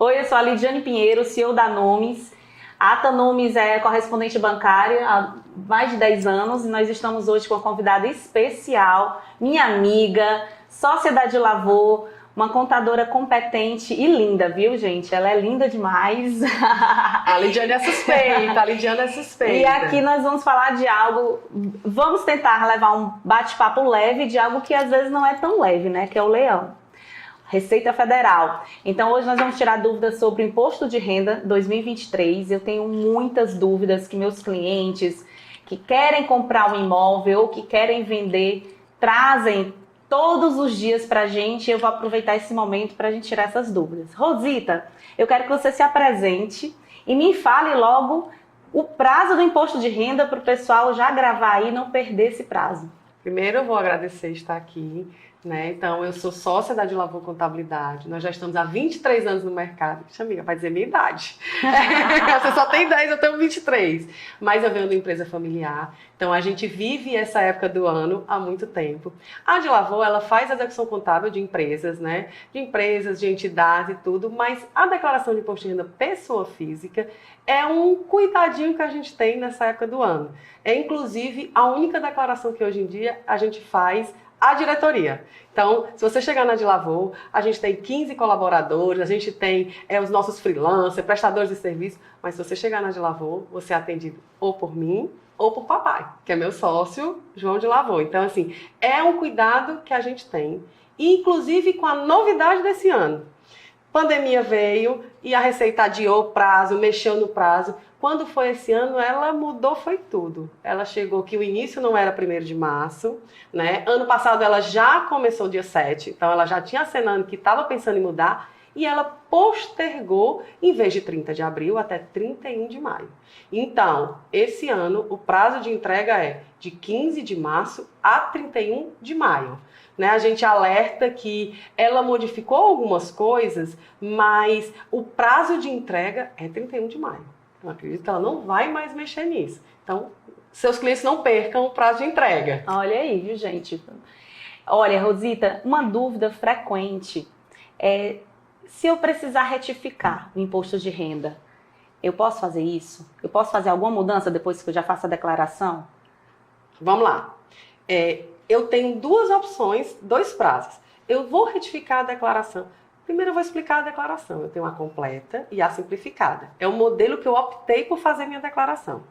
Oi, eu sou a Lidiane Pinheiro, CEO da Nomes. A Ata Nomes é correspondente bancária há mais de 10 anos e nós estamos hoje com uma convidada especial, minha amiga, sócia da Lavô, uma contadora competente e linda, viu, gente? Ela é linda demais. A Lidiane é suspeita, a Lidiane é suspeita. E aqui nós vamos falar de algo, vamos tentar levar um bate-papo leve de algo que às vezes não é tão leve, né? Que é o leão. Receita Federal. Então hoje nós vamos tirar dúvidas sobre o Imposto de Renda 2023. Eu tenho muitas dúvidas que meus clientes que querem comprar um imóvel ou que querem vender trazem todos os dias pra gente. Eu vou aproveitar esse momento para a gente tirar essas dúvidas. Rosita, eu quero que você se apresente e me fale logo o prazo do Imposto de Renda para o pessoal já gravar aí e não perder esse prazo. Primeiro eu vou agradecer estar aqui, né? Então, eu sou sócia da Lavô Contabilidade. Nós já estamos há 23 anos no mercado. Puxa, amiga, vai dizer minha idade. Você só tem 10, eu tenho 23. Mas eu venho de uma empresa familiar. Então, a gente vive essa época do ano há muito tempo. A Lavô, ela faz a execução contábil de empresas, né? De empresas, de entidades e tudo. Mas a declaração de imposto de renda pessoa física é um cuidadinho que a gente tem nessa época do ano. É, inclusive, a única declaração que hoje em dia a gente faz a diretoria. Então, se você chegar na Lavô, a gente tem 15 colaboradores, a gente tem os nossos freelancers, prestadores de serviço, mas se você chegar na Lavô, você é atendido ou por mim ou por papai, que é meu sócio, João de Lavô. Então, assim, é um cuidado que a gente tem, inclusive com a novidade desse ano. Pandemia veio e a Receita adiou o prazo, mexeu no prazo. Quando foi esse ano, ela mudou, foi tudo. Ela chegou que o início não era 1º de março, né? Ano passado ela já começou dia 7, então ela já tinha acenando que estava pensando em mudar e ela postergou, em vez de 30 de abril, até 31 de maio. Então, esse ano, o prazo de entrega é de 15 de março a 31 de maio. Né, a gente alerta que ela modificou algumas coisas, mas o prazo de entrega é 31 de maio. Eu acredito que ela não vai mais mexer nisso. Então, seus clientes não percam o prazo de entrega. Olha aí, viu, gente? Olha, Rosita, uma dúvida frequente é se eu precisar retificar o imposto de renda, eu posso fazer isso? Eu posso fazer alguma mudança depois que eu já faço a declaração? Vamos lá. Eu tenho duas opções, 2 prazos. Eu vou retificar a declaração. Primeiro eu vou explicar a declaração. Eu tenho a completa e a simplificada. É o modelo que eu optei por fazer minha declaração.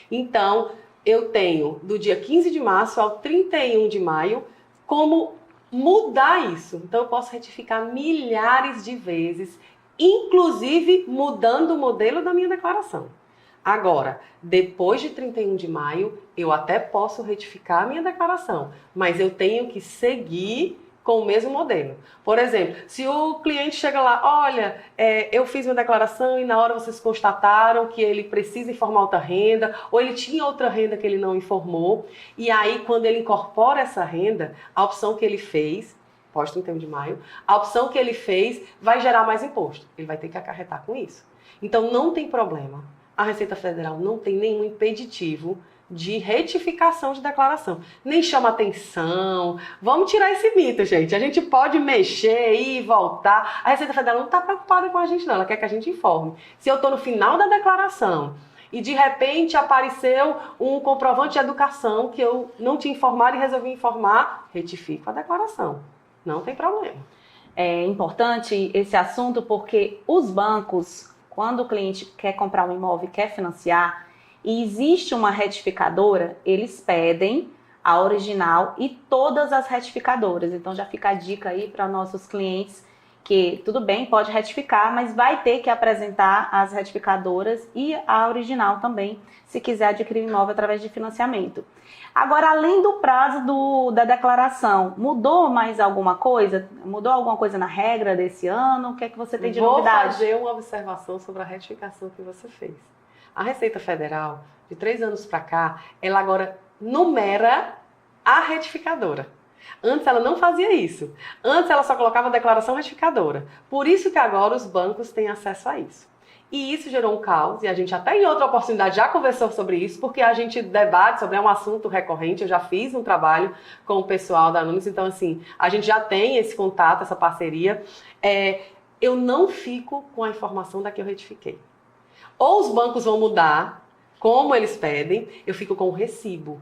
Então, eu tenho do dia 15 de março ao 31 de maio como mudar isso. Então, eu posso retificar milhares de vezes, inclusive mudando o modelo da minha declaração. Agora, depois de 31 de maio, eu até posso retificar a minha declaração, mas eu tenho que seguir com o mesmo modelo. Por exemplo, se o cliente chega lá, olha, eu fiz minha declaração e na hora vocês constataram que ele precisa informar outra renda, ou ele tinha outra renda que ele não informou, e aí quando ele incorpora essa renda, a opção que ele fez, pós 31 de maio, a opção que ele fez vai gerar mais imposto. Ele vai ter que acarretar com isso. Então não tem problema. A Receita Federal não tem nenhum impeditivo de retificação de declaração. Nem chama atenção. Vamos tirar esse mito, gente. A gente pode mexer e voltar. A Receita Federal não está preocupada com a gente, não. Ela quer que a gente informe. Se eu estou no final da declaração e de repente apareceu um comprovante de educação que eu não tinha informado e resolvi informar, retifico a declaração. Não tem problema. É importante esse assunto porque os bancos, quando o cliente quer comprar um imóvel e quer financiar, e existe uma retificadora, eles pedem a original e todas as retificadoras. Então já fica a dica aí para nossos clientes que tudo bem, pode retificar, mas vai ter que apresentar as retificadoras e a original também, se quiser adquirir um imóvel através de financiamento. Agora, além do prazo da declaração, mudou mais alguma coisa? Mudou alguma coisa na regra desse ano? O que é que você tem de novidade? Vou fazer uma observação sobre a retificação que você fez. A Receita Federal, de 3 anos para cá, ela agora numera a retificadora. Antes ela não fazia isso. Antes ela só colocava a declaração retificadora. Por isso que agora os bancos têm acesso a isso. E isso gerou um caos, e a gente até em outra oportunidade já conversou sobre isso, porque a gente debate sobre, é um assunto recorrente, eu já fiz um trabalho com o pessoal da Nunes, então assim, a gente já tem esse contato, essa parceria. eu não fico com a informação da que eu retifiquei. Ou os bancos vão mudar, como eles pedem, eu fico com o recibo.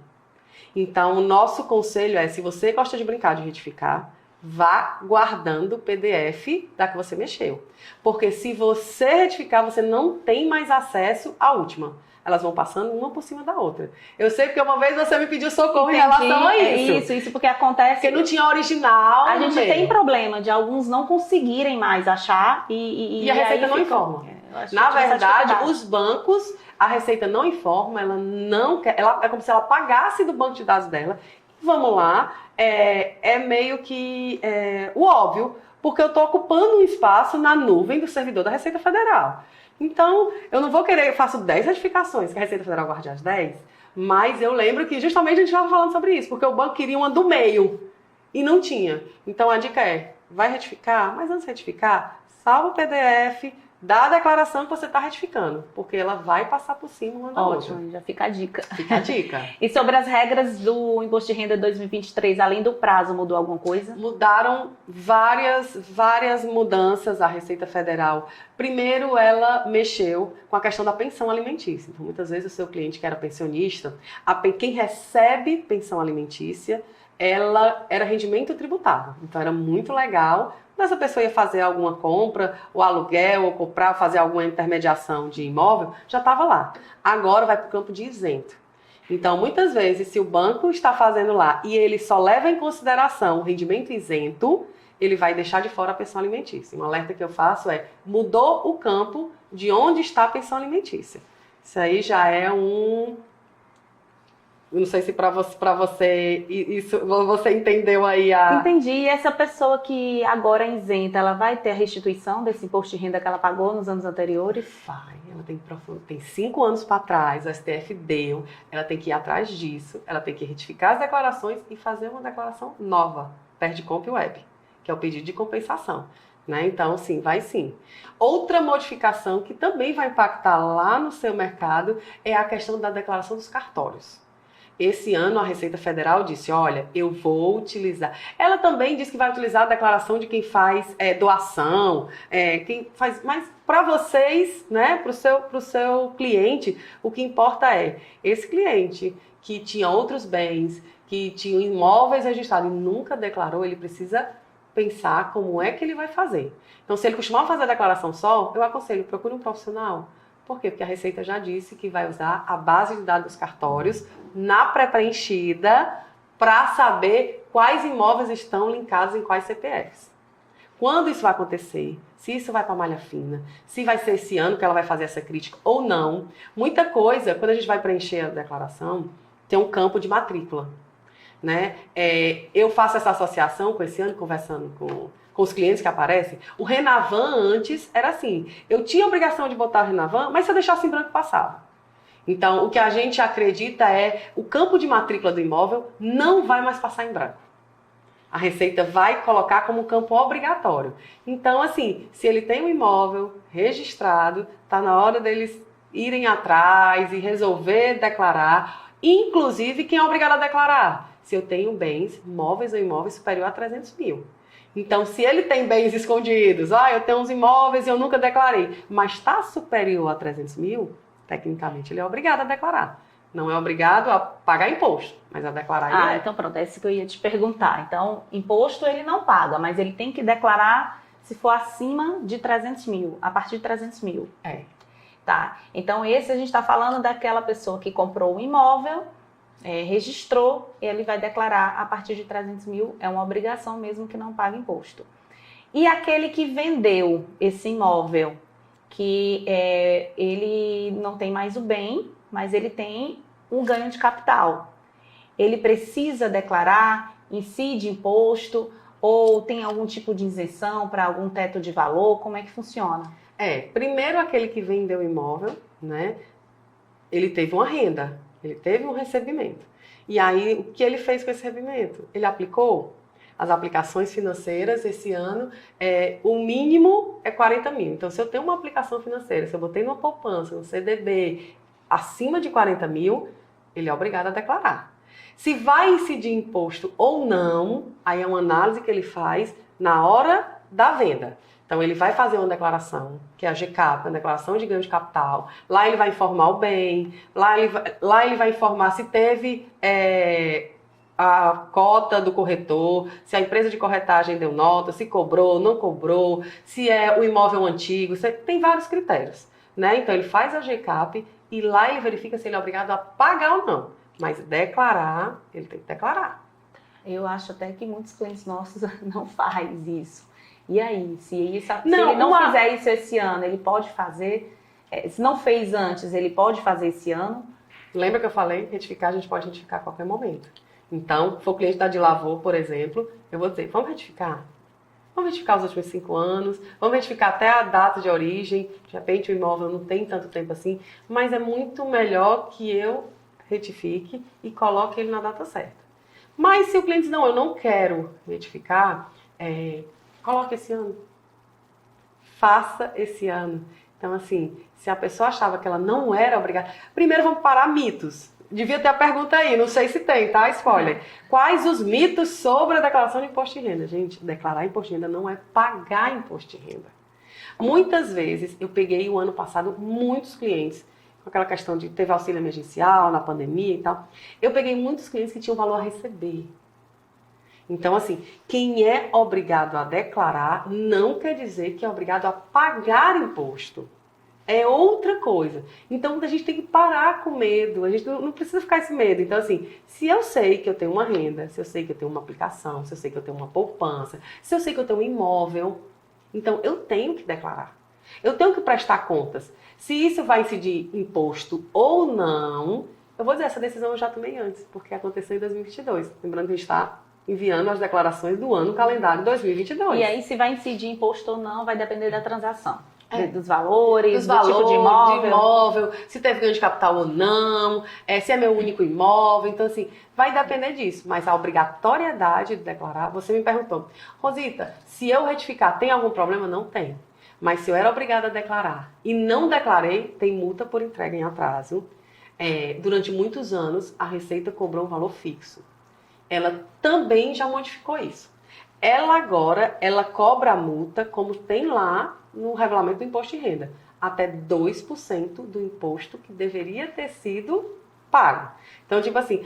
Então, o nosso conselho é, se você gosta de brincar de retificar, vá guardando o PDF da que você mexeu. Porque se você retificar, você não tem mais acesso à última. Elas vão passando uma por cima da outra. Eu sei porque uma vez você me pediu socorro em relação a isso. Isso porque acontece... Porque não tinha original. A gente tem problema de alguns não conseguirem mais achar e a Receita não informa. Na verdade, os bancos, a Receita não informa, ela não quer... é como se ela pagasse do banco de dados dela. Vamos lá, é meio que o óbvio, porque eu estou ocupando um espaço na nuvem do servidor da Receita Federal. Então, eu não vou querer, eu faço 10 retificações, que a Receita Federal guarde as 10, mas eu lembro que justamente a gente estava falando sobre isso, porque o banco queria uma do meio e não tinha. Então, a dica é, vai retificar, mas antes de retificar, salva o PDF da declaração que você está retificando, porque ela vai passar por cima uma da outra. Ótimo, já fica a dica. Fica a dica. E sobre as regras do Imposto de Renda 2023, além do prazo, mudou alguma coisa? Mudaram várias mudanças a Receita Federal. Primeiro, ela mexeu com a questão da pensão alimentícia. Então, muitas vezes o seu cliente que era pensionista, quem recebe pensão alimentícia, ela era rendimento tributável. Então, era muito legal. Mas a pessoa ia fazer alguma compra, ou aluguel, ou comprar, fazer alguma intermediação de imóvel, já estava lá. Agora vai para o campo de isento. Então, muitas vezes, se o banco está fazendo lá e ele só leva em consideração o rendimento isento, ele vai deixar de fora a pensão alimentícia. Um alerta que eu faço é, mudou o campo de onde está a pensão alimentícia. Isso aí já é um... Eu não sei se para você isso você entendeu aí a... Entendi. E essa pessoa que agora é isenta, ela vai ter a restituição desse imposto de renda que ela pagou nos anos anteriores? Vai. Ela tem 5 anos para trás, o STF deu, ela tem que ir atrás disso, ela tem que retificar as declarações e fazer uma declaração nova, Perdicomp Web, que é o pedido de compensação. Né? Então, sim, vai sim. Outra modificação que também vai impactar lá no seu mercado é a questão da declaração dos cartórios. Esse ano a Receita Federal disse, olha, eu vou utilizar. Ela também disse que vai utilizar a declaração de quem faz doação, quem faz. Mas para vocês, né, para o seu cliente, o que importa é esse cliente que tinha outros bens, que tinha imóveis registrados e nunca declarou, ele precisa pensar como é que ele vai fazer. Então, se ele costumava fazer a declaração só, eu aconselho, procure um profissional. Por quê? Porque a Receita já disse que vai usar a base de dados dos cartórios na pré-preenchida para saber quais imóveis estão linkados em quais CPFs. Quando isso vai acontecer, se isso vai para a malha fina, se vai ser esse ano que ela vai fazer essa crítica ou não, muita coisa, quando a gente vai preencher a declaração, tem um campo de matrícula. Né? Eu faço essa associação com esse ano, conversando com os clientes que aparecem. O Renavan antes era assim, eu tinha a obrigação de botar o Renavan, mas se eu deixasse em branco passava. Então, o que a gente acredita é o campo de matrícula do imóvel não vai mais passar em branco. A Receita vai colocar como campo obrigatório. Então, assim, se ele tem um imóvel registrado, está na hora deles irem atrás e resolver declarar, inclusive quem é obrigado a declarar. Se eu tenho bens, móveis ou imóveis superior a 300 mil. Então, se ele tem bens escondidos, eu tenho uns imóveis e eu nunca declarei, mas está superior a 300 mil, tecnicamente ele é obrigado a declarar. Não é obrigado a pagar imposto, mas a declarar ele é. Então pronto, é isso que eu ia te perguntar. Então, imposto ele não paga, mas ele tem que declarar se for acima de 300 mil, a partir de 300 mil. Tá, então esse a gente está falando daquela pessoa que comprou um imóvel, registrou, ele vai declarar a partir de 300 mil, é uma obrigação mesmo que não paga imposto. E aquele que vendeu esse imóvel, que ele não tem mais o bem, mas ele tem um ganho de capital. Ele precisa declarar, incide imposto, ou tem algum tipo de isenção para algum teto de valor? Como é que funciona? Primeiro aquele que vendeu o imóvel, né? Ele teve uma renda. Ele teve um recebimento. E aí, o que ele fez com esse recebimento? Ele aplicou as aplicações financeiras esse ano. O mínimo é 40 mil. Então, se eu tenho uma aplicação financeira, se eu botei numa poupança, no CDB, acima de 40 mil, ele é obrigado a declarar. Se vai incidir imposto ou não, aí é uma análise que ele faz na hora da venda. Então, ele vai fazer uma declaração, que é a GCAP, a Declaração de Ganho de Capital. Lá ele vai informar o bem, lá ele vai informar se teve a cota do corretor, se a empresa de corretagem deu nota, se cobrou, não cobrou, se é o imóvel antigo, tem vários critérios, né? Então, ele faz a GCAP e lá ele verifica se ele é obrigado a pagar ou não. Mas declarar, ele tem que declarar. Eu acho até que muitos clientes nossos não fazem isso. E aí, se ele não fizer isso esse ano, ele pode fazer? Se não fez antes, ele pode fazer esse ano? Lembra que eu falei? Retificar, a gente pode retificar a qualquer momento. Então, se for cliente da Dilavô, por exemplo, eu vou dizer, vamos retificar? Vamos retificar os últimos 5 anos, vamos retificar até a data de origem, de repente o imóvel não tem tanto tempo assim, mas é muito melhor que eu retifique e coloque ele na data certa. Mas se o cliente diz, não, eu não quero retificar, coloque esse ano. Faça esse ano. Então, assim, se a pessoa achava que ela não era obrigada... Primeiro, vamos parar mitos. Devia ter a pergunta aí, não sei se tem, tá? Spoiler. Quais os mitos sobre a declaração de imposto de renda? Gente, declarar imposto de renda não é pagar imposto de renda. Muitas vezes, eu peguei o ano passado muitos clientes, com aquela questão de teve auxílio emergencial na pandemia e tal. Eu peguei muitos clientes que tinham valor a receber. Então, assim, quem é obrigado a declarar não quer dizer que é obrigado a pagar imposto. É outra coisa. Então, a gente tem que parar com medo. A gente não precisa ficar esse medo. Então, assim, se eu sei que eu tenho uma renda, se eu sei que eu tenho uma aplicação, se eu sei que eu tenho uma poupança, se eu sei que eu tenho um imóvel, então eu tenho que declarar. Eu tenho que prestar contas. Se isso vai incidir imposto ou não, eu vou dizer, essa decisão eu já tomei antes, porque aconteceu em 2022. Lembrando que a gente está enviando as declarações do ano calendário 2022. E aí, se vai incidir imposto ou não, vai depender da transação. Dos valores, do tipo de imóvel, se teve ganho de capital ou não, se é meu único imóvel. Então, assim, vai depender disso. Mas a obrigatoriedade de declarar, você me perguntou, Rosita, se eu retificar, tem algum problema? Não tem. Mas se eu era obrigada a declarar e não declarei, tem multa por entrega em atraso. Durante muitos anos, a Receita cobrou um valor fixo. Ela também já modificou isso. Ela cobra a multa, como tem lá no regulamento do imposto de renda, até 2% do imposto que deveria ter sido pago. Então, tipo assim,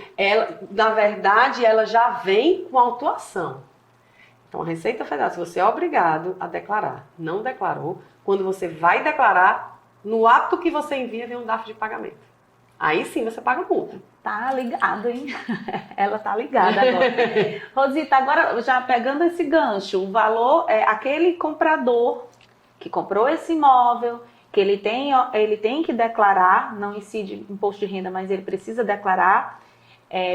na verdade, ela já vem com autuação. Então, a Receita Federal, se você é obrigado a declarar, não declarou, quando você vai declarar, no ato que você envia, vem um DARF de pagamento. Aí sim você paga a multa. Tá ligado, hein? Ela tá ligada agora. Rosita, agora já pegando esse gancho, o valor é aquele comprador que comprou esse imóvel, que ele tem que declarar, não incide imposto de renda, mas ele precisa declarar,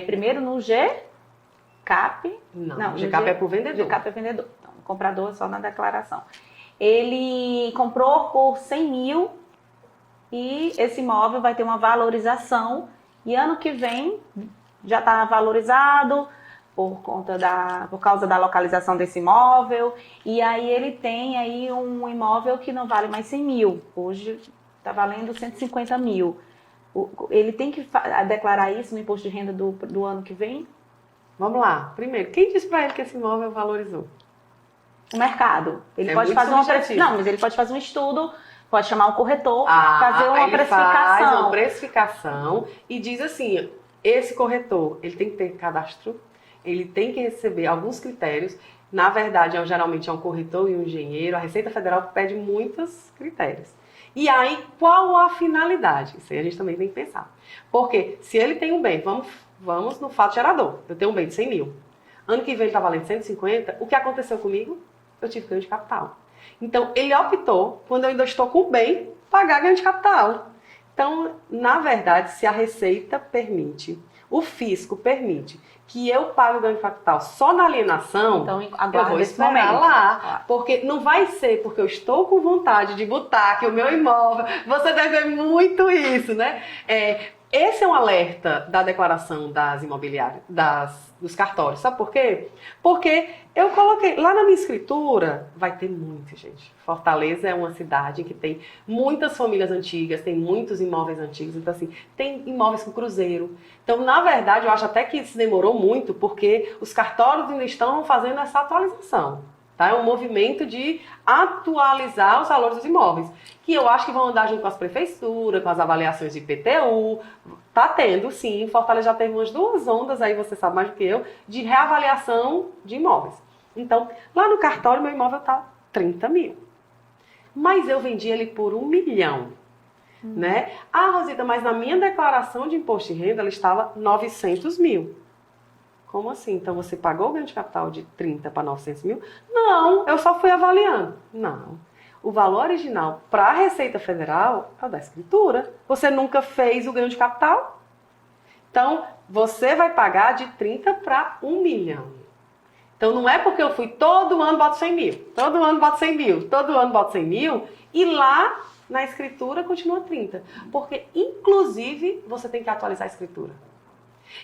primeiro no GCAP. Não, GCAP é para o vendedor. GCAP é vendedor. Então, o comprador é só na declaração. Ele comprou por 100 mil e esse imóvel vai ter uma valorização e ano que vem já está valorizado por causa da localização desse imóvel, e aí ele tem aí um imóvel que não vale mais 100 mil, hoje está valendo 150 mil. Ele tem que declarar isso no imposto de renda do ano que vem? Vamos lá. Primeiro, quem disse para ele que esse imóvel valorizou? O mercado. Ele pode fazer mas ele pode fazer um estudo, pode chamar um corretor, fazer uma precificação. Faz uma precificação e diz assim, esse corretor, ele tem que ter cadastro, ele tem que receber alguns critérios. Na verdade, geralmente é um corretor e um engenheiro. A Receita Federal pede muitos critérios. E aí, qual a finalidade? Isso aí a gente também tem que pensar. Porque se ele tem um bem, vamos no fato gerador. Eu tenho um bem de 100 mil. Ano que vem ele está valendo 150. O que aconteceu comigo? Eu tive ganho de capital. Então, ele optou, quando eu ainda estou com o bem, pagar ganho de capital. Então, na verdade, se a Receita permite, o fisco permite que eu pague o ganho de capital só na alienação, então, eu vou esperar lá. Porque não vai ser porque eu estou com vontade de botar que o meu imóvel... Você deve ver muito isso, né? Esse é um alerta da declaração das imobiliárias, dos cartórios. Sabe por quê? Porque eu coloquei, lá na minha escritura, vai ter muita gente. Fortaleza é uma cidade que tem muitas famílias antigas, tem muitos imóveis antigos, então assim, tem imóveis com cruzeiro. Então, na verdade, eu acho até que isso demorou muito, porque os cartórios ainda estão fazendo essa atualização. tá? É um movimento de atualizar os valores dos imóveis, que eu acho que vão andar junto com as prefeituras, com as avaliações de IPTU. Tá tendo, sim. Fortaleza já teve umas 2 ondas, aí você sabe mais do que eu, de reavaliação de imóveis. Então, lá no cartório, meu imóvel tá 30 mil. Mas eu vendi ele por 1 milhão. Né? Ah, Rosita, mas na minha declaração de imposto de renda, ela estava 900 mil. Como assim? Então você pagou o ganho de capital de 30 para 900 mil? Não, eu só fui avaliando. Não. O valor original para a Receita Federal é o da escritura. Você nunca fez o ganho de capital? Então, você vai pagar de 30 para 1 milhão. Então, não é porque eu fui todo ano boto 100 mil, todo ano boto 100 mil, todo ano boto 100 mil, e lá na escritura continua 30. Porque, inclusive, você tem que atualizar a escritura.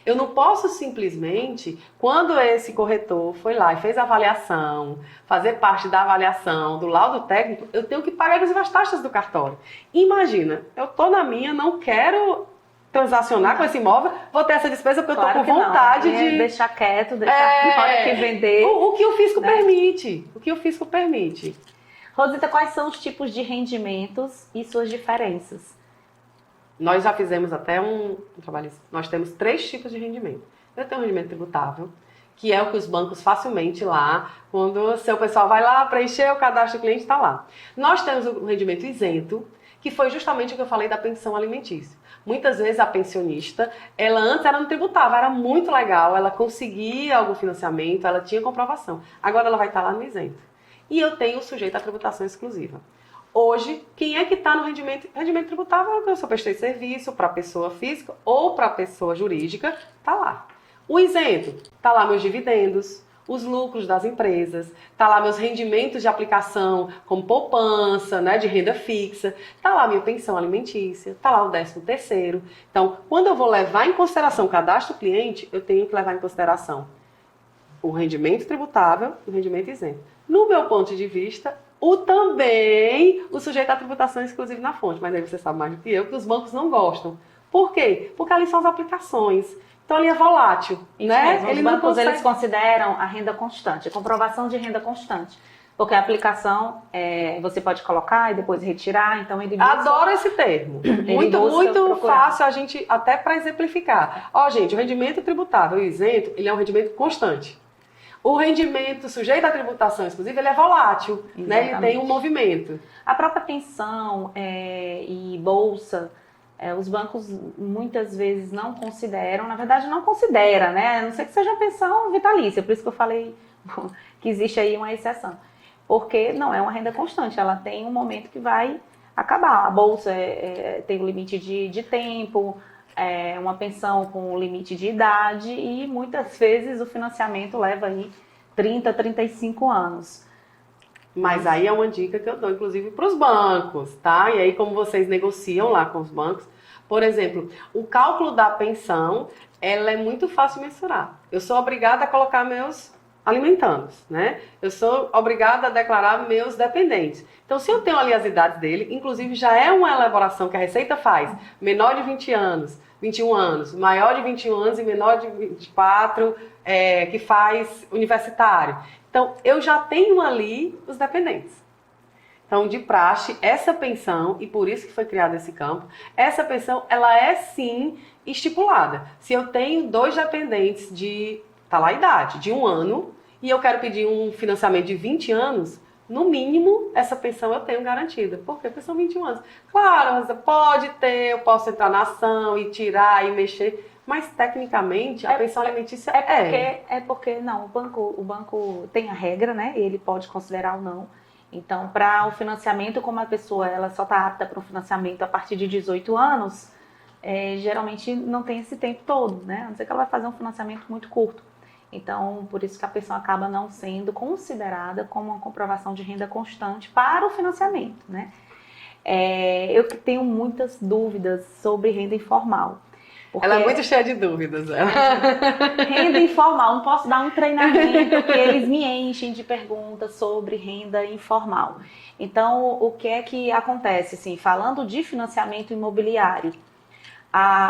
Eu não posso simplesmente, quando esse corretor foi lá e fez a avaliação, fazer parte da avaliação, do laudo técnico, eu tenho que pagar as taxas do cartório. Imagina, eu tô na minha, não quero transacionar com esse imóvel, vou ter essa despesa porque Claro eu tô com vontade de... Deixar quieto, deixar na hora que vender. O que o fisco permite. O que o fisco permite. Rosita, quais são os tipos de rendimentos e suas diferenças? Nós já fizemos até um trabalho. Nós temos 3 tipos de rendimento. Eu tenho um rendimento tributável, que é o que os bancos facilmente lá, quando o seu pessoal vai lá preencher o cadastro do cliente, está lá. Nós temos o rendimento isento, que foi justamente o que eu falei da pensão alimentícia. Muitas vezes a pensionista, ela antes era não tributava, era muito legal, ela conseguia algum financiamento, ela tinha comprovação. Agora ela vai estar lá no isento. E eu tenho sujeito à tributação exclusiva. Hoje, quem é que está no rendimento? Rendimento tributável, eu só prestei serviço para pessoa física ou para pessoa jurídica, está lá. O isento, está lá meus dividendos, os lucros das empresas, está lá meus rendimentos de aplicação, como poupança, né, de renda fixa, está lá minha pensão alimentícia, está lá o 13º. Então, quando eu vou levar em consideração o cadastro do cliente, eu tenho que levar em consideração o rendimento tributável e o rendimento isento. No meu ponto de vista, o sujeito à tributação exclusiva na fonte, mas aí você sabe mais do que eu, que os bancos não gostam. Por quê? Porque ali são as aplicações. Então ali é volátil, né? Mesmo, os bancos eles consideram a renda constante, a comprovação de renda constante. Porque a aplicação você pode colocar e depois retirar, então ele busca... Adoro esse termo. Muito fácil a gente, até para exemplificar. Ó, gente, o rendimento tributável e isento, ele é um rendimento constante. O rendimento sujeito à tributação exclusiva, ele é volátil, né? Ele tem um movimento. A própria pensão e bolsa, os bancos muitas vezes não consideram, na verdade não considera, né? A não ser que seja pensão vitalícia, por isso que eu falei que existe aí uma exceção. Porque não é uma renda constante, ela tem um momento que vai acabar. A bolsa tem um limite de tempo, uma pensão com limite de idade e muitas vezes o financiamento leva aí 30, 35 anos. Mas aí é uma dica que eu dou, inclusive, para os bancos, tá? E aí, como vocês negociam lá com os bancos, por exemplo, o cálculo da pensão, ela é muito fácil de mensurar. Eu sou obrigada a colocar meus alimentandos, né? Eu sou obrigada a declarar meus dependentes. Então, se eu tenho ali as idades dele, inclusive já é uma elaboração que a Receita faz, menor de 20 anos, 21 anos, maior de 21 anos e menor de 24, que faz universitário. Então, eu já tenho ali os dependentes. Então, de praxe, essa pensão, e por isso que foi criado esse campo, essa pensão, ela é sim estipulada. Se eu tenho 2 dependentes tá lá a idade, de 1 ano, e eu quero pedir um financiamento de 20 anos, no mínimo, essa pensão eu tenho garantida. Por quê? Porque são 21 anos. Claro, você pode ter, eu posso entrar na ação e tirar e mexer, mas tecnicamente a pensão alimentícia porque não, o banco tem a regra, né? Ele pode considerar ou não. Então, para o financiamento, como a pessoa ela só está apta para o financiamento a partir de 18 anos, geralmente não tem esse tempo todo, né? A não ser que ela vai fazer um financiamento muito curto. Então, por isso que a pensão acaba não sendo considerada como uma comprovação de renda constante para o financiamento, né? Eu tenho muitas dúvidas sobre renda informal. Ela é muito cheia de dúvidas. Renda informal, não posso dar um treinamento que eles me enchem de perguntas sobre renda informal. Então, o que é que acontece? Assim, falando de financiamento imobiliário,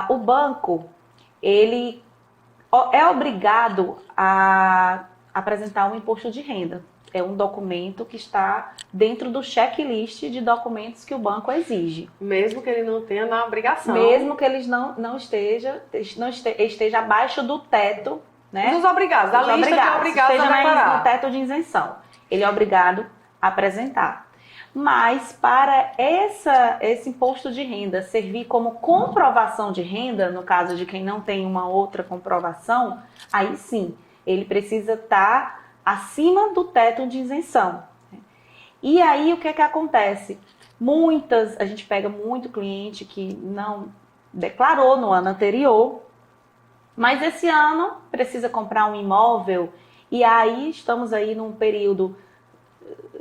o banco, ele é obrigado a apresentar um imposto de renda. é um documento que está dentro do checklist de documentos que o banco exige. Mesmo que ele não tenha na obrigação. Mesmo que eles não esteja abaixo do teto, né? Dos obrigados, da lista que é obrigado a declarar. No teto de isenção. Ele é obrigado a apresentar. Mas para esse imposto de renda servir como comprovação de renda, no caso de quem não tem uma outra comprovação, aí sim, ele precisa estar acima do teto de isenção. E aí o que acontece? A gente pega muito cliente que não declarou no ano anterior, mas esse ano precisa comprar um imóvel e aí estamos aí num período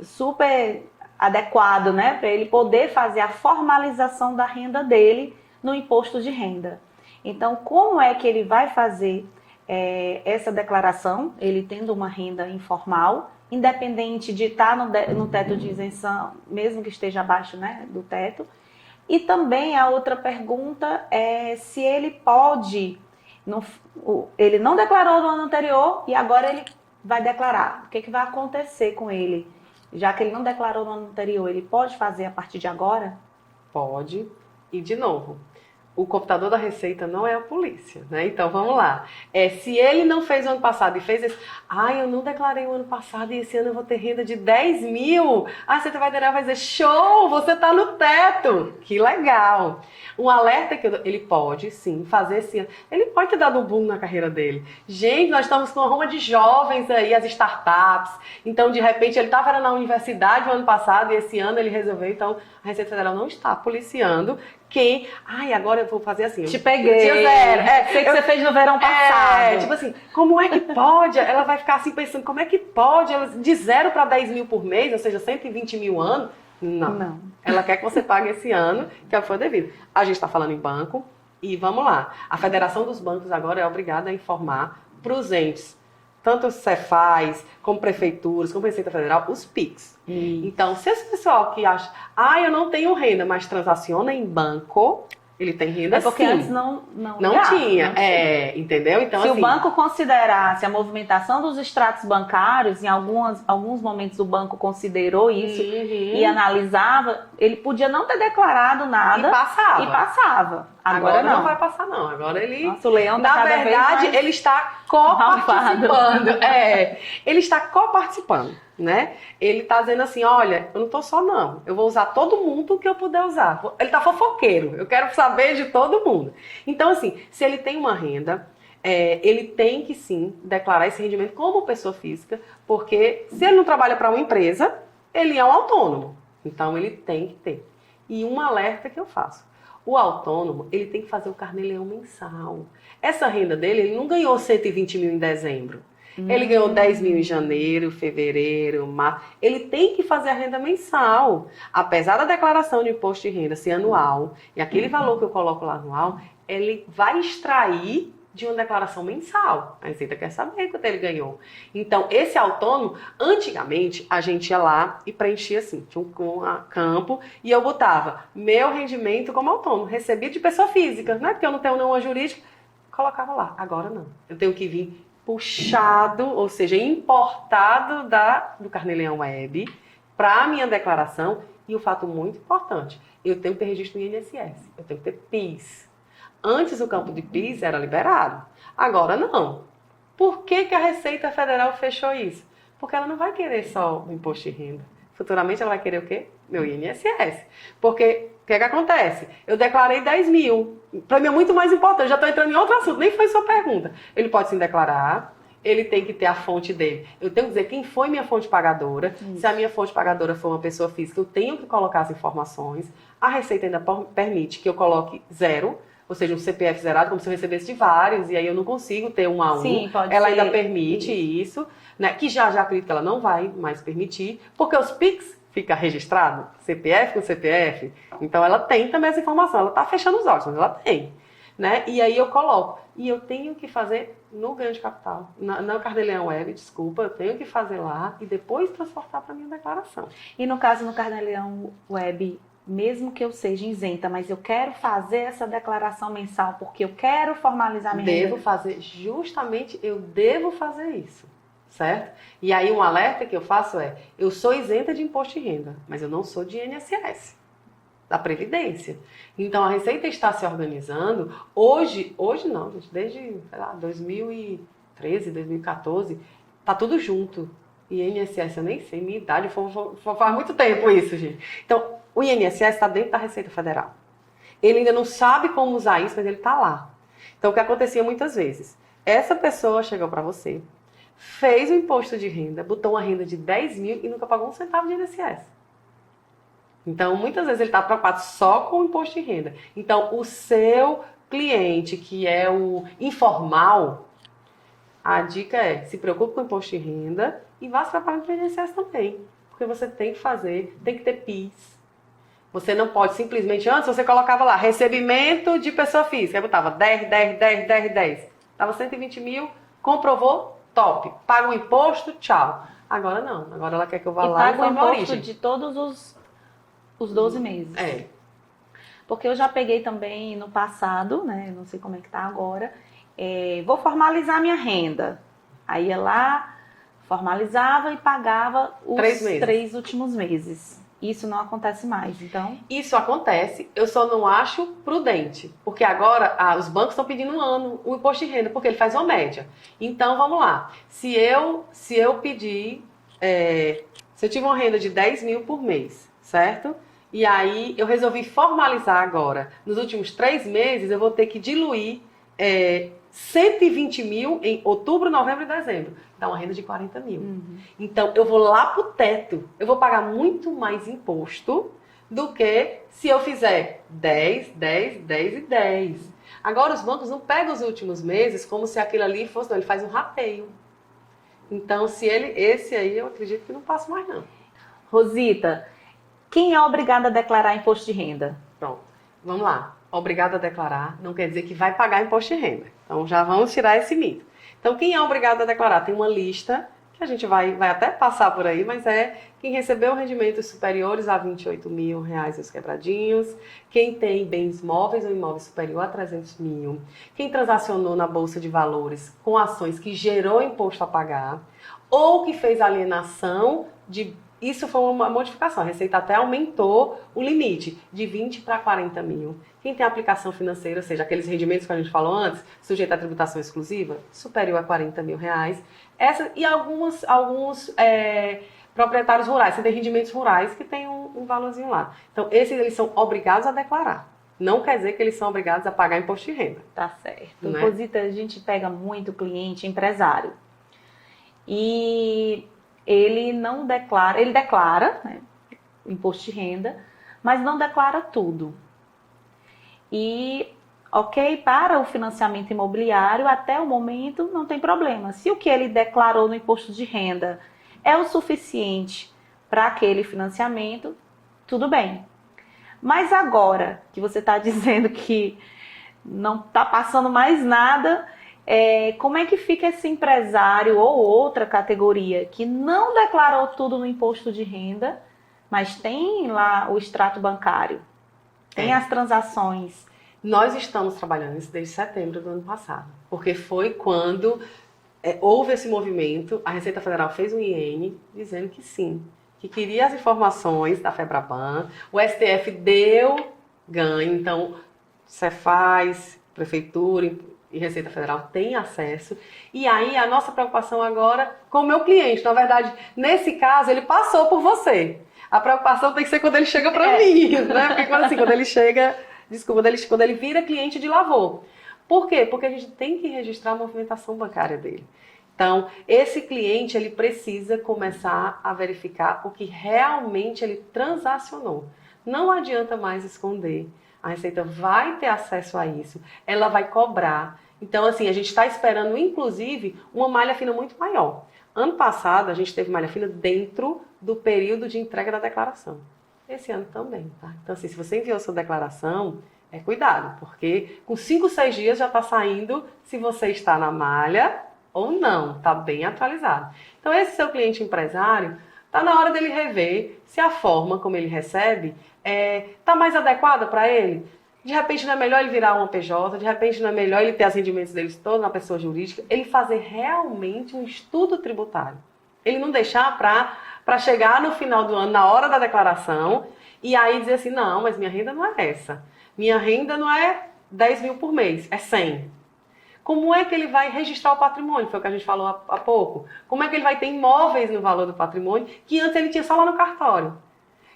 super adequado, né, para ele poder fazer a formalização da renda dele no imposto de renda. Então, como é que ele vai fazer essa declaração, ele tendo uma renda informal, independente de estar no teto de isenção, mesmo que esteja abaixo, né, do teto? E também a outra pergunta é se ele pode, ele não declarou no ano anterior e agora ele vai declarar. O que vai acontecer com ele? Já que ele não declarou no ano anterior, ele pode fazer a partir de agora? Pode. E, de novo, o computador da Receita não é a polícia, né? Então, vamos lá. Se ele não fez o ano passado e fez esse... eu não declarei o ano passado e esse ano eu vou ter renda de 10 mil. Você vai declarar e vai dizer, show, você está no teto. Que legal. Um alerta que ele pode, sim, fazer esse ano. Ele pode ter dado um boom na carreira dele. Gente, nós estamos com uma roma de jovens aí, as startups. Então, de repente, ele estava na universidade o ano passado e esse ano ele resolveu. Então, a Receita Federal não está policiando quem... agora eu vou fazer assim. Te peguei. Sei que você fez no verão passado. Tipo assim, como é que pode? Ela vai ficar assim pensando, como é que pode? Ela, de 0 para 10 mil por mês, ou seja, 120 mil ano? Não. Ela quer que você pague esse ano, que é o que for devido. A gente está falando em banco e vamos lá. A Federação dos Bancos agora é obrigada a informar para os entes, tanto os Cefaz, como prefeituras, como Receita Federal, os PIX. Então, se esse pessoal que acha, eu não tenho renda, mas transaciona em banco, ele tem renda sim. Porque antes não tinha. Entendeu? Então, se assim, o banco considerasse a movimentação dos extratos bancários, em alguns momentos o banco considerou isso e analisava, ele podia não ter declarado nada e passava. Agora não vai passar, não. Agora ele... Nossa, o leão tá na cada verdade, vez mais... ele está coparticipando. Ele está coparticipando, né? Ele está dizendo assim, olha, eu não estou só não. Eu vou usar todo mundo que eu puder usar. Ele está fofoqueiro. Eu quero saber de todo mundo. Então, assim, se ele tem uma renda, ele tem que, sim, declarar esse rendimento como pessoa física, porque se ele não trabalha para uma empresa, ele é um autônomo. Então, ele tem que ter. E um alerta que eu faço. O autônomo, ele tem que fazer o carnê-leão mensal. Essa renda dele, ele não ganhou 120 mil em dezembro. Ele ganhou 10 mil em janeiro, fevereiro, março. Ele tem que fazer a renda mensal. Apesar da declaração de imposto de renda ser anual, e aquele valor que eu coloco lá anual, ele vai extrair de uma declaração mensal. A Receita quer saber quanto ele ganhou. Então, esse autônomo, antigamente, a gente ia lá e preenchia assim, tinha um campo, e eu botava meu rendimento como autônomo, recebido de pessoa física, né? Porque eu não tenho nenhuma jurídica, colocava lá. Agora não. Eu tenho que vir puxado, ou seja, importado do Carnê-Leão Web para a minha declaração. E o fato muito importante, eu tenho que ter registro no INSS, eu tenho que ter PIS. Antes o campo de PIS era liberado, agora não. Por que a Receita Federal fechou isso? Porque ela não vai querer só o imposto de renda. Futuramente ela vai querer o quê? Meu INSS. Porque o que acontece? Eu declarei 10 mil. Para mim é muito mais importante. Eu já estou entrando em outro assunto, nem foi sua pergunta. Ele pode sim declarar, ele tem que ter a fonte dele. Eu tenho que dizer quem foi minha fonte pagadora. Se a minha fonte pagadora for uma pessoa física, eu tenho que colocar as informações. A Receita ainda permite que eu coloque 0, ou seja, um CPF zerado, como se eu recebesse de vários, e aí eu não consigo ter 1 a 1. Sim, pode ela ser. ainda permite isso, né? Que já acredito que ela não vai mais permitir, porque os PIX fica registrado, CPF com CPF, então ela tem também essa informação, ela está fechando os olhos, mas ela tem, né? E aí eu coloco, e eu tenho que fazer no ganho de capital, na Carnê-Leão Web, desculpa, eu tenho que fazer lá e depois transportar para minha declaração. E no caso no Carnê-Leão Web, mesmo que eu seja isenta, mas eu quero fazer essa declaração mensal porque eu quero formalizar minha renda. Devo fazer, justamente eu devo fazer isso. certo? E aí um alerta que eu faço é, eu sou isenta de imposto de renda, mas eu não sou de INSS, da Previdência. Então a Receita está se organizando, hoje não, gente, desde, sei lá, 2013, 2014, tá tudo junto. E INSS, eu nem sei, minha idade, faz muito tempo isso, gente. Então, o INSS está dentro da Receita Federal. Ele ainda não sabe como usar isso, mas ele está lá. Então, o que acontecia muitas vezes? Essa pessoa chegou para você, fez o imposto de renda, botou uma renda de 10 mil e nunca pagou um centavo de INSS. Então, muitas vezes ele está preocupado só com o imposto de renda. Então, o seu cliente, que é o informal, a dica é, se preocupe com o imposto de renda e vá se preparando para o INSS também. Porque você tem que fazer, tem que ter PIS. Você não pode simplesmente, antes você colocava lá, recebimento de pessoa física, aí botava 10, 10, 10, 10, 10. Dava 120 mil, comprovou, top. Paga o imposto, tchau. Agora não, agora ela quer que eu vá lá e paga o informe a imposto origem. de todos os 12 meses. É. Porque eu já peguei também no passado, né? Não sei como é que tá agora. Vou formalizar minha renda. Aí ia lá, formalizava e pagava os 3 últimos meses. Isso não acontece mais, então... Isso acontece, eu só não acho prudente. Porque agora os bancos estão pedindo um ano o imposto de renda, porque ele faz uma média. Então, vamos lá. Se eu pedir... se eu tive uma renda de 10 mil por mês, certo? E aí eu resolvi formalizar agora. Nos últimos 3 meses, eu vou ter que diluir 120 mil em outubro, novembro e dezembro. Dá uma renda de 40 mil. Uhum. Então, eu vou lá pro teto. Eu vou pagar muito mais imposto do que se eu fizer 10, 10, 10 e 10. Agora, os bancos não pegam os últimos meses como se aquilo ali fosse... Não, ele faz um rateio. Então, esse aí, eu acredito que não passa mais, não. Rosita, quem é obrigado a declarar imposto de renda? Pronto, vamos lá. Obrigado a declarar não quer dizer que vai pagar imposto de renda. Então, já vamos tirar esse mito. Então, quem é obrigado a declarar? Tem uma lista que a gente vai até passar por aí, mas é quem recebeu rendimentos superiores a 28 mil reais e os quebradinhos, quem tem bens móveis ou imóveis superior a 300 mil, quem transacionou na Bolsa de Valores com ações que gerou imposto a pagar, ou que fez alienação de... Isso foi uma modificação, a Receita até aumentou o limite de 20 para 40 mil. Quem tem aplicação financeira, ou seja, aqueles rendimentos que a gente falou antes, sujeito à tributação exclusiva, superior a 40 mil reais. E alguns proprietários rurais, você tem rendimentos rurais que tem um valorzinho lá. Então, esses eles são obrigados a declarar. Não quer dizer que eles são obrigados a pagar imposto de renda. Tá certo. Né? Rosita, a gente pega muito cliente empresário. E... ele não declara, ele declara, né, imposto de renda, mas não declara tudo. E, ok, para o financiamento imobiliário, até o momento não tem problema. Se o que ele declarou no imposto de renda é o suficiente para aquele financiamento, tudo bem. Mas agora que você está dizendo que não está passando mais nada... como é que fica esse empresário ou outra categoria que não declarou tudo no imposto de renda, mas tem lá o extrato bancário, tem as transações? Nós estamos trabalhando isso desde setembro do ano passado, porque foi quando houve esse movimento, a Receita Federal fez um IN dizendo que sim, que queria as informações da FEBRABAN, o STF deu ganho, então Cefaz, Prefeitura e Receita Federal tem acesso. E aí a nossa preocupação agora com o meu cliente, na verdade, nesse caso ele passou por você. A preocupação tem que ser quando ele chega para mim, né? Porque quando ele chega, quando ele vira cliente de Lavô. Por quê? Porque a gente tem que registrar a movimentação bancária dele. Então, esse cliente ele precisa começar a verificar o que realmente ele transacionou. Não adianta mais esconder. A Receita vai ter acesso a isso, ela vai cobrar. Então, assim, a gente está esperando, inclusive, uma malha fina muito maior. Ano passado, a gente teve malha fina dentro do período de entrega da declaração. Esse ano também, tá? Então, assim, se você enviou sua declaração, cuidado, porque com 5, 6 dias já está saindo se você está na malha ou não, está bem atualizado. Então, esse seu cliente empresário, está na hora dele rever se a forma como ele recebe está mais adequada para ele. De repente não é melhor ele virar uma PJ, de repente não é melhor ele ter os rendimentos deles todos na pessoa jurídica, ele fazer realmente um estudo tributário. Ele não deixar para chegar no final do ano, na hora da declaração, e aí dizer assim, não, mas minha renda não é essa. Minha renda não é 10 mil por mês, é 100. Como é que ele vai registrar o patrimônio? Foi o que a gente falou há pouco. Como é que ele vai ter imóveis no valor do patrimônio, que antes ele tinha só lá no cartório?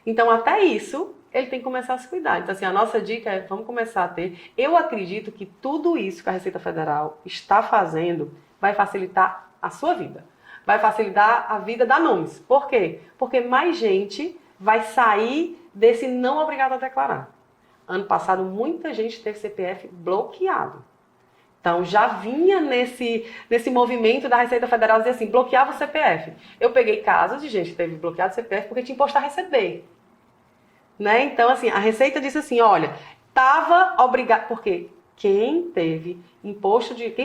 Então, até isso, ele tem que começar a se cuidar. Então, assim, a nossa dica é, vamos começar a ter. Eu acredito que tudo isso que a Receita Federal está fazendo vai facilitar a sua vida. Vai facilitar a vida da NOMES. Por quê? Porque mais gente vai sair desse não obrigado a declarar. Ano passado, muita gente teve CPF bloqueado. Então, já vinha nesse movimento da Receita Federal dizer assim, bloqueava o CPF. Eu peguei casos de gente que teve bloqueado o CPF porque tinha imposto a receber. Né? Então, assim, a Receita disse assim, olha, estava obrigado, porque quem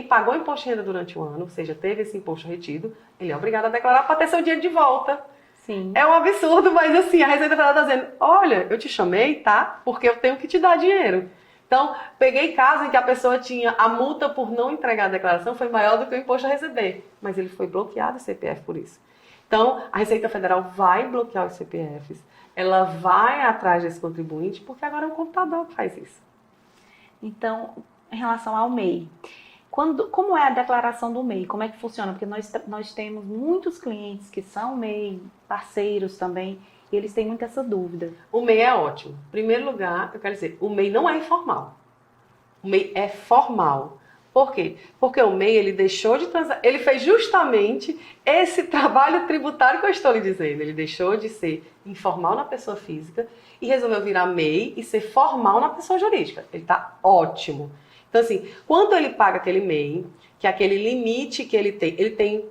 pagou imposto de renda durante o ano, ou seja, teve esse imposto retido, ele é obrigado a declarar para ter seu dinheiro de volta. Sim. É um absurdo, mas assim, a Receita Federal está dizendo, olha, eu te chamei, tá? Porque eu tenho que te dar dinheiro. Então, peguei casos em que a pessoa tinha a multa por não entregar a declaração foi maior do que o imposto a receber, mas ele foi bloqueado o CPF por isso. Então, a Receita Federal vai bloquear os CPFs, ela vai atrás desse contribuinte, porque agora é um computador que faz isso. Então, em relação ao MEI, como é a declaração do MEI? Como é que funciona? Porque nós temos muitos clientes que são MEI, parceiros também, e eles têm muito essa dúvida. O MEI é ótimo. Em primeiro lugar, eu quero dizer, o MEI não é informal. O MEI é formal. Por quê? Porque o MEI, ele deixou de ele fez justamente esse trabalho tributário que eu estou lhe dizendo. Ele deixou de ser informal na pessoa física e resolveu virar MEI e ser formal na pessoa jurídica. Ele está ótimo. Então, assim, quando ele paga aquele MEI, que é aquele limite que ele tem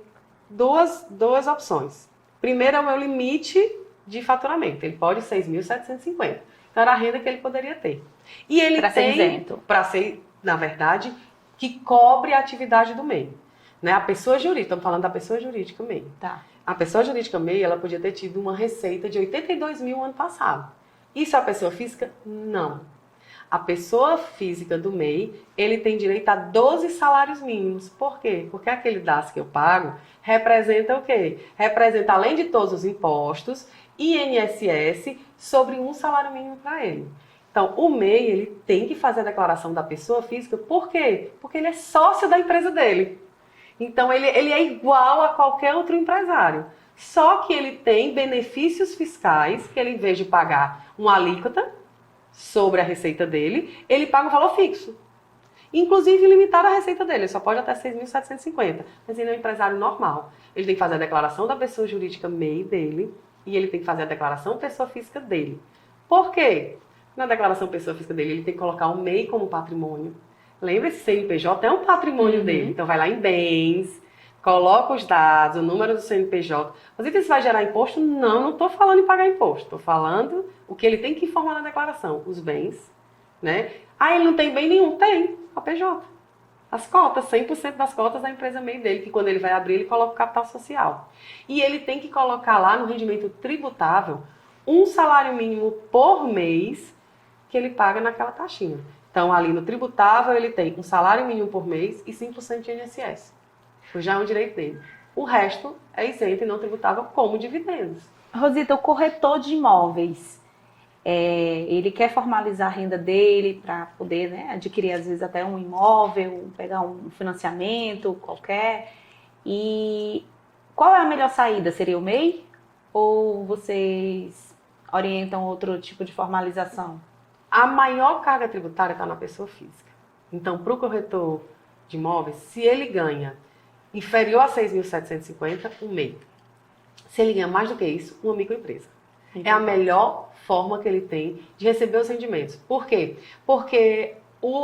duas opções. Primeiro é o meu limite de faturamento. Ele pode 6.750. Então, era a renda que ele poderia ter. E ele Para ser isento. Para ser, na verdade, que cobre a atividade do MEI. Né? A pessoa jurídica, estamos falando da pessoa jurídica MEI. Tá. A pessoa jurídica MEI, ela podia ter tido uma receita de 82 mil ano passado. Isso é a pessoa física? Não. A pessoa física do MEI, ele tem direito a 12 salários mínimos. Por quê? Porque aquele DAS que eu pago representa o quê? Representa, além de todos os impostos, INSS sobre um salário mínimo para ele. Então, o MEI, ele tem que fazer a declaração da pessoa física. Por quê? Porque ele é sócio da empresa dele. Então, ele é igual a qualquer outro empresário. Só que ele tem benefícios fiscais, que ele, em vez de pagar uma alíquota sobre a receita dele, ele paga um valor fixo. Inclusive, limitado a receita dele. Ele só pode até 6.750. Mas ele é um empresário normal. Ele tem que fazer a declaração da pessoa jurídica MEI dele e ele tem que fazer a declaração pessoa física dele. Por quê? Na declaração pessoa física dele, ele tem que colocar o MEI como patrimônio. Lembre-se, CNPJ é um patrimônio dele. Então, vai lá em bens, coloca os dados, o número do CNPJ. Mas isso vai gerar imposto? Não estou falando em pagar imposto. Estou falando o que ele tem que informar na declaração. Os bens, né? Ah, ele não tem bem nenhum? Tem, a PJ. As cotas, 100% das cotas da empresa MEI dele, que quando ele vai abrir, ele coloca o capital social. E ele tem que colocar lá no rendimento tributável um salário mínimo por mês que ele paga naquela taxinha. Então, ali no tributável, ele tem um salário mínimo por mês e 5% de INSS. Já é um direito dele. O resto é isento e não tributável como dividendos. Rosita, o corretor de imóveis, ele quer formalizar a renda dele para poder, né, adquirir, às vezes, até um imóvel, pegar um financiamento qualquer. E qual é a melhor saída? Seria o MEI? Ou vocês orientam outro tipo de formalização? A maior carga tributária está na pessoa física. Então, para o corretor de imóveis, se ele ganha inferior a 6.750, um MEI. Se ele ganha mais do que isso, uma microempresa. É a melhor forma que ele tem de receber os rendimentos. Por quê? Porque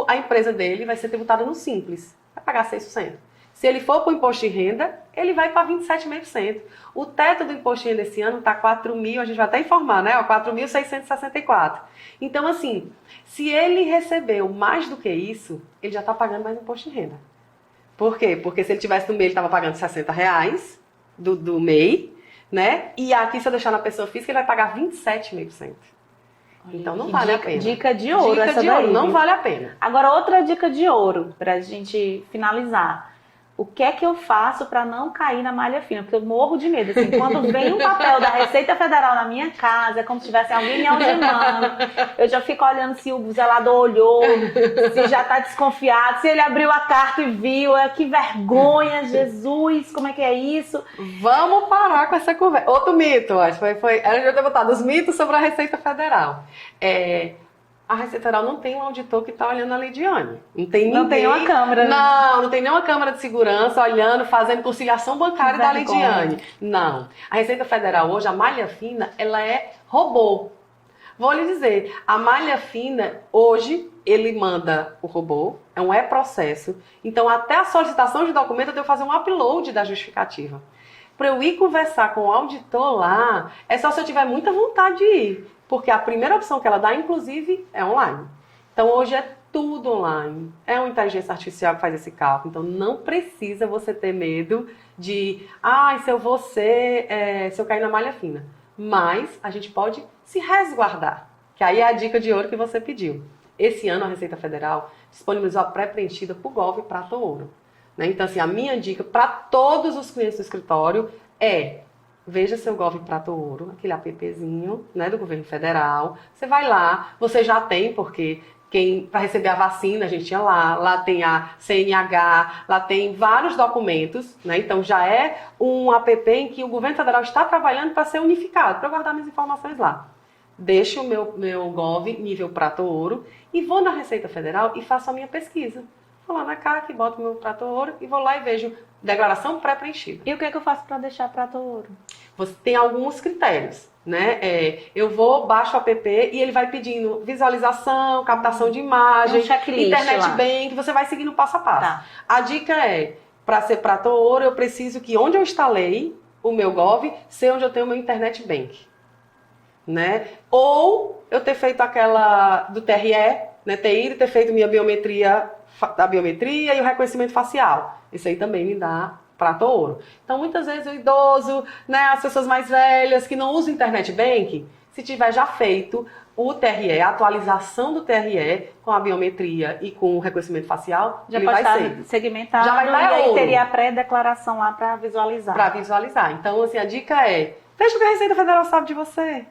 a empresa dele vai ser tributada no Simples. Vai pagar 6%. Se ele for para o imposto de renda, ele vai para 27,5%. O teto do imposto de renda esse ano está 4.000, a gente vai até informar, né? 4.664. Então, assim, se ele recebeu mais do que isso, ele já está pagando mais imposto de renda. Por quê? Porque se ele tivesse no MEI, ele estava pagando R$60 do MEI, né? E aqui, se eu deixar na pessoa física, ele vai pagar 27,5%. Então não vale a pena. Dica de ouro, Dica essa de ouro, daí, não viu? vale a pena. Agora, outra dica de ouro, pra gente finalizar. O que é que eu faço para não cair na malha fina? Porque eu morro de medo. Assim, quando vem um papel da Receita Federal na minha casa, é como se tivesse alguém me algemando. Eu já fico olhando se o zelador olhou, se já tá desconfiado, se ele abriu a carta e viu. Que vergonha, Jesus, como é que é isso? Vamos parar com essa conversa. Outro mito, acho. Era eu ter botado os mitos sobre a Receita Federal. A Receita Federal não tem um auditor que está olhando a Lidiane. Não tem ninguém. Não tem uma câmera. Não tem nenhuma câmera de segurança olhando, fazendo conciliação bancária da Lidiane. Não. A Receita Federal hoje, a malha fina, ela é robô. Vou lhe dizer, a malha fina, hoje, ele manda o robô, é um e-processo. Então, até a solicitação de documento, eu tenho que fazer um upload da justificativa. Para eu ir conversar com o auditor lá, é só se eu tiver muita vontade de ir. Porque a primeira opção que ela dá, inclusive, é online. Então, hoje é tudo online. É uma inteligência artificial que faz esse cálculo. Então, não precisa você ter medo de... se eu cair na malha fina. Mas a gente pode se resguardar. Que aí é a dica de ouro que você pediu. Esse ano, a Receita Federal disponibilizou a pré-preenchida por Gov Prata ou Ouro. Né? Então, assim, a minha dica para todos os clientes do escritório é... Veja seu Gov Prata ou Ouro, aquele appzinho, né, do governo federal. Você vai lá, você já tem, porque quem vai receber a vacina, a gente tinha lá tem a CNH, lá tem vários documentos, né? Então já é um app em que o governo federal está trabalhando para ser unificado, para guardar minhas informações lá. Deixo o meu Gov nível Prata ou Ouro e vou na Receita Federal e faço a minha pesquisa. Vou lá na CAC, boto o meu Prata ou Ouro e vou lá e vejo declaração pré-preenchida. E o que é que eu faço para deixar Prata ou Ouro? Você tem alguns critérios, né? Eu vou, baixo o app e ele vai pedindo visualização, captação de imagem, internet bank, você vai seguindo passo a passo. Tá. A dica é, para ser Prata ou Ouro, eu preciso que onde eu instalei o meu Gov, seja onde eu tenho o meu internet bank. Né? Ou eu ter feito aquela do TRE, né? Ter ido, ter feito minha biometria e o reconhecimento facial. Isso aí também me dá Prata ou Ouro. Então, muitas vezes o idoso, né, as pessoas mais velhas que não usam internet bank, se tiver já feito o TRE, a atualização do TRE com a biometria e com o reconhecimento facial, já ele pode vai estar ser segmentado, já vai estar e aí ouro. Teria a pré-declaração lá para visualizar. Para visualizar. Então, assim, a dica é, veja o que a Receita Federal sabe de você.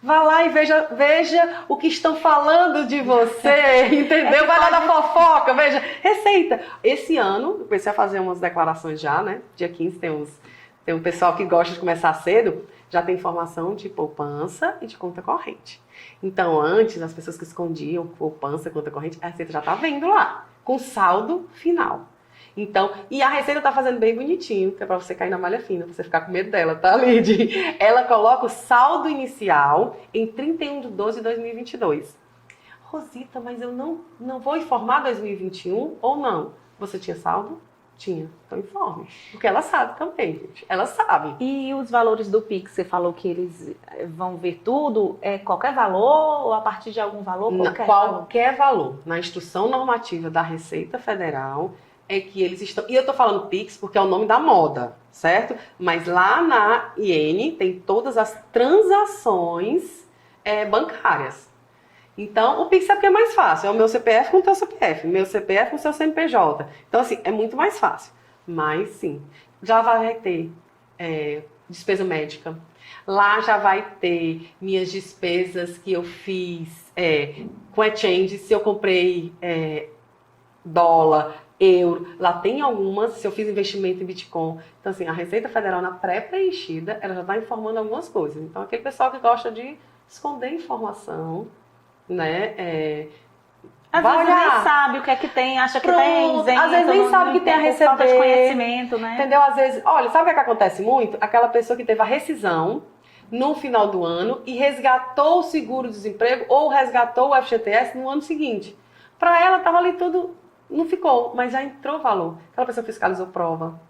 Vá lá e veja o que estão falando de você, entendeu? Vai lá na fofoca, veja. Receita. Esse ano, eu comecei a fazer umas declarações já, né? Dia 15 tem um pessoal que gosta de começar cedo, já tem informação de poupança e de conta corrente. Então, antes, as pessoas que escondiam poupança, conta corrente, a Receita já tá vendo lá, com saldo final. Então, e a Receita tá fazendo bem bonitinho, que é pra você cair na malha fina, pra você ficar com medo dela, tá, Lid? Ela coloca o saldo inicial em 31/12/2022. Rosita, mas eu não vou informar 2021 ou não? Você tinha saldo? Tinha. Então informe. Porque ela sabe também, gente. Ela sabe. E os valores do Pix, você falou que eles vão ver tudo? É qualquer valor ou a partir de algum valor? Qualquer valor. Na instrução normativa da Receita Federal é que eles estão... E eu tô falando Pix porque é o nome da moda, certo? Mas lá na IN tem todas as transações bancárias. Então, o Pix é porque é mais fácil. É o meu CPF com o teu CPF, meu CPF com o seu CNPJ. Então, assim, é muito mais fácil. Mas, sim, já vai ter despesa médica. Lá já vai ter minhas despesas que eu fiz com exchange. Se eu comprei dólar, euro, lá tem algumas. Se eu fiz investimento em Bitcoin. Então, assim, a Receita Federal na pré-preenchida, ela já está informando algumas coisas. Então, aquele pessoal que gosta de esconder informação, né? Às vezes nem sabe o que é que tem, acha que tem isento, às vezes nem sabe que tem a receber. Falta de conhecimento, né? Entendeu? Às vezes, olha, sabe o que acontece muito? Aquela pessoa que teve a rescisão no final do ano e resgatou o seguro-desemprego ou resgatou o FGTS no ano seguinte. Para ela, estava ali tudo, não ficou, mas já entrou valor. Aquela pessoa fiscalizou prova,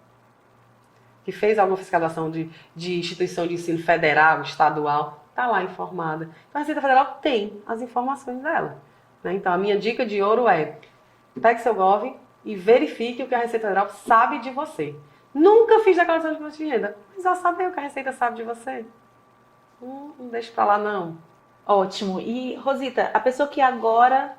que fez alguma fiscalização de instituição de ensino federal, estadual, está lá informada. Então, a Receita Federal tem as informações dela. Né? Então, a minha dica de ouro é, pegue seu Gov e verifique o que a Receita Federal sabe de você. Nunca fiz declaração de imposto de renda, mas já sabe o que a Receita sabe de você. Não deixe pra lá, não. Ótimo. E, Rosita, a pessoa que agora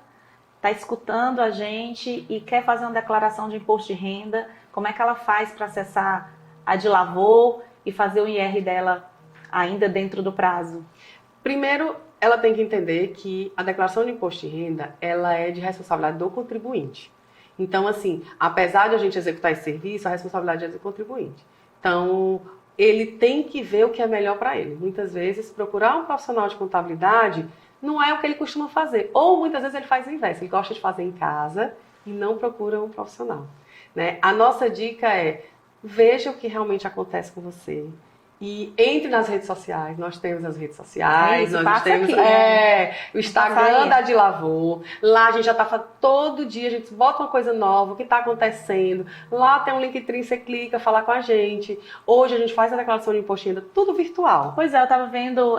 está escutando a gente e quer fazer uma declaração de imposto de renda, como é que ela faz para acessar a de Lavor e fazer o IR dela ainda dentro do prazo? Primeiro, ela tem que entender que a declaração de imposto de renda, ela é de responsabilidade do contribuinte. Então, assim, apesar de a gente executar esse serviço, a responsabilidade é do contribuinte. Então, ele tem que ver o que é melhor para ele. Muitas vezes, procurar um profissional de contabilidade não é o que ele costuma fazer. Ou, muitas vezes, ele faz o inverso. Ele gosta de fazer em casa e não procura um profissional, né? A nossa dica é, veja o que realmente acontece com você. E entre nas redes sociais, nós temos as redes sociais, nós temos o Instagram da De Lavor. Lá a gente já está todo dia, a gente bota uma coisa nova, o que está acontecendo. Lá tem um Linktree, você clica, fala com a gente. Hoje a gente faz a declaração de imposto de renda, tudo virtual. Pois é, eu estava vendo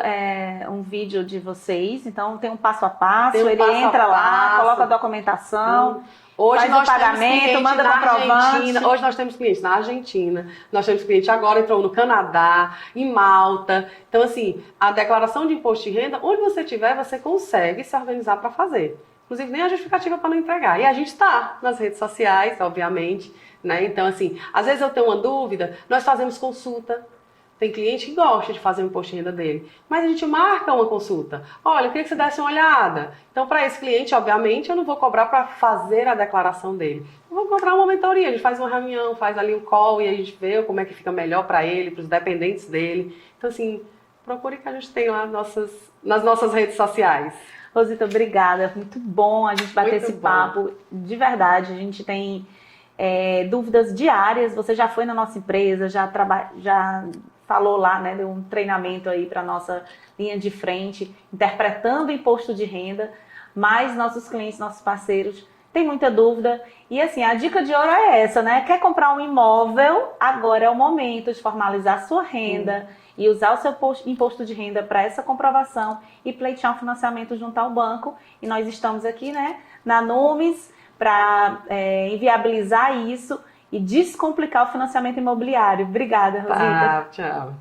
um vídeo de vocês, então tem um passo a passo, Tem um ele passo a entra lá, passo. coloca a documentação. Hoje faz nós o pagamento, temos cliente manda na comprovante. Argentina. Hoje nós temos clientes na Argentina. Nós temos cliente agora entrou no Canadá, em Malta. Então, assim, a declaração de imposto de renda, onde você estiver, você consegue se organizar para fazer. Inclusive, nem a justificativa para não entregar. E a gente está nas redes sociais, obviamente, né? Então, assim, às vezes eu tenho uma dúvida, nós fazemos consulta. Tem cliente que gosta de fazer o imposto de renda dele, mas a gente marca uma consulta. Olha, eu queria que você desse uma olhada. Então, para esse cliente, obviamente, eu não vou cobrar para fazer a declaração dele. Eu vou cobrar uma mentoria, a gente faz uma reunião, faz ali um call e a gente vê como é que fica melhor para ele, para os dependentes dele. Então, assim, procure que a gente tem lá nas nossas redes sociais. Rosita, obrigada. Muito bom a gente bater esse papo. De verdade, a gente tem dúvidas diárias. Você já foi na nossa empresa, já falou lá, né, deu um treinamento aí para nossa linha de frente, interpretando o imposto de renda, mas nossos clientes, nossos parceiros têm muita dúvida. E assim, a dica de ouro é essa, né? Quer comprar um imóvel? Agora é o momento de formalizar a sua renda e usar o seu imposto de renda para essa comprovação e pleitear um financiamento junto ao banco. E nós estamos aqui, né, na Numis para inviabilizar isso e descomplicar o financiamento imobiliário. Obrigada, Rosita. Tchau.